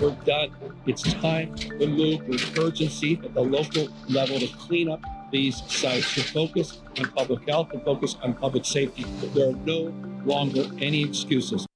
We're done. It's time to move with urgency at the local level to clean up these sites, to focus on public health and focus on public safety. There are no longer any excuses.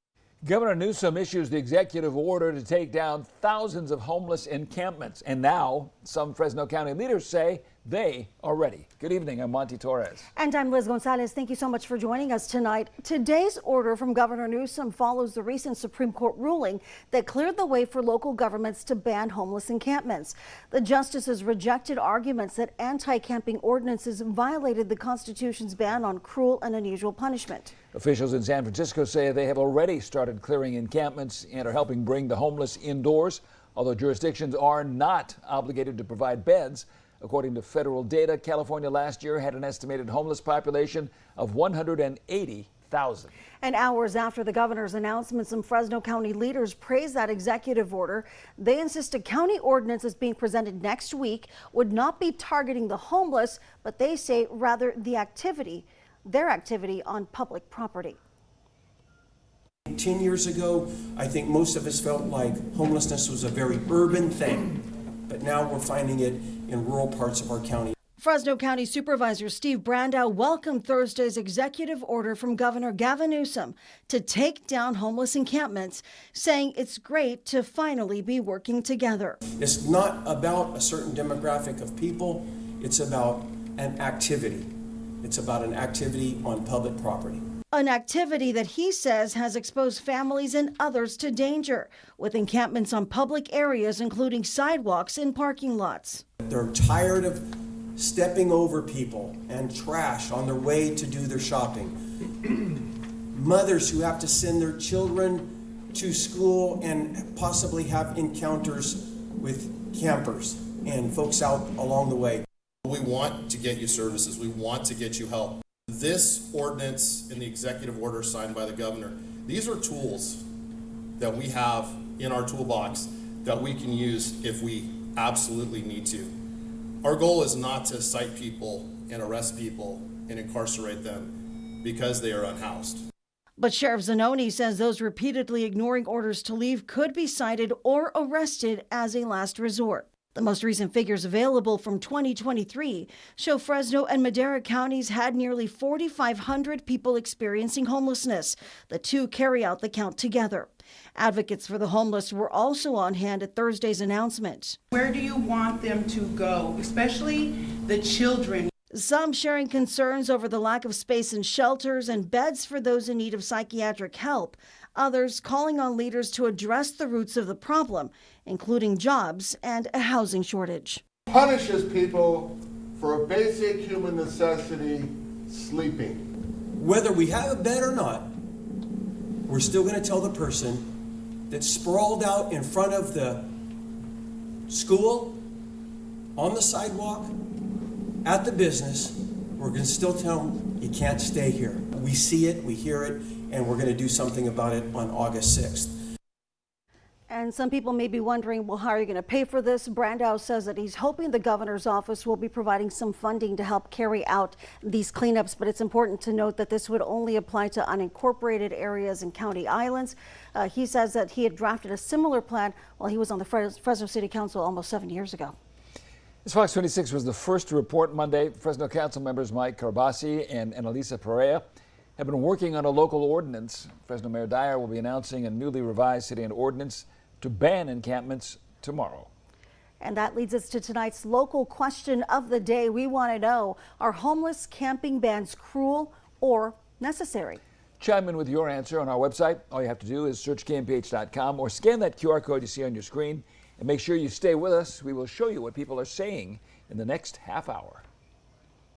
Governor Newsom issues the executive order to take down thousands of homeless encampments. And now some Fresno County leaders say they are ready. Good evening, I'm Monty Torres. And I'm Liz Gonzalez. Thank you so much for joining us tonight. Today's order from Governor Newsom follows the recent Supreme Court ruling that cleared the way for local governments to ban homeless encampments. The justices rejected arguments that anti-camping ordinances violated the Constitution's ban on cruel and unusual punishment. Officials in San Francisco say they have already started clearing encampments and are helping bring the homeless indoors, although jurisdictions are not obligated to provide beds. According to federal data, California last year had an estimated homeless population of 180,000. And hours after the governor's announcement, some Fresno County leaders praised that executive order. They insist a county ordinance is being presented next week would not be targeting the homeless, but they say rather their activity on public property. 10 years ago, I think most of us felt like homelessness was a very urban thing, but now we're finding it in rural parts of our county. Fresno County Supervisor Steve Brandow welcomed Thursday's executive order from Governor Gavin Newsom to take down homeless encampments, saying it's great to finally be working together. It's not about a certain demographic of people, it's about an activity. It's about an activity on public property. An activity that he says has exposed families and others to danger, with encampments on public areas, including sidewalks and parking lots. They're tired of stepping over people and trash on their way to do their shopping. Mothers who have to send their children to school and possibly have encounters with campers and folks out along the way. We want to get you services. We want to get you help. This ordinance and the executive order signed by the governor, these are tools that we have in our toolbox that we can use if we absolutely need to. Our goal is not to cite people and arrest people and incarcerate them because they are unhoused. But Sheriff Zanoni says those repeatedly ignoring orders to leave could be cited or arrested as a last resort. The most recent figures available from 2023 show Fresno and Madera counties had nearly 4,500 people experiencing homelessness. The two carry out the count together. Advocates for the homeless were also on hand at Thursday's announcement. Where do you want them to go, especially the children? Some sharing concerns over the lack of space in shelters and beds for those in need of psychiatric help. Others calling on leaders to address the roots of the problem, including jobs and a housing shortage. Punishes people for a basic human necessity, sleeping. Whether we have a bed or not, we're still going to tell the person that's sprawled out in front of the school, on the sidewalk, at the business, we're going to still tell them you can't stay here. We see it, we hear it, and we're going to do something about it on August 6th. And some people may be wondering, well, how are you going to pay for this? Brandow says that he's hoping the governor's office will be providing some funding to help carry out these cleanups. But it's important to note that this would only apply to unincorporated areas and county islands. He says that he had drafted a similar plan while he was on the Fresno City Council almost 7 years ago. This Fox 26 was the first to report Monday. Fresno Council members Mike Carbasi and Annalisa Perea have been working on a local ordinance. Fresno Mayor Dyer will be announcing a newly revised city ordinance to ban encampments tomorrow. And that leads us to tonight's local question of the day. We want to know, are homeless camping bans cruel or necessary? Chime in with your answer on our website. All you have to do is search KMPH.com or scan that QR code you see on your screen. And make sure you stay with us. We will show you what people are saying in the next half hour.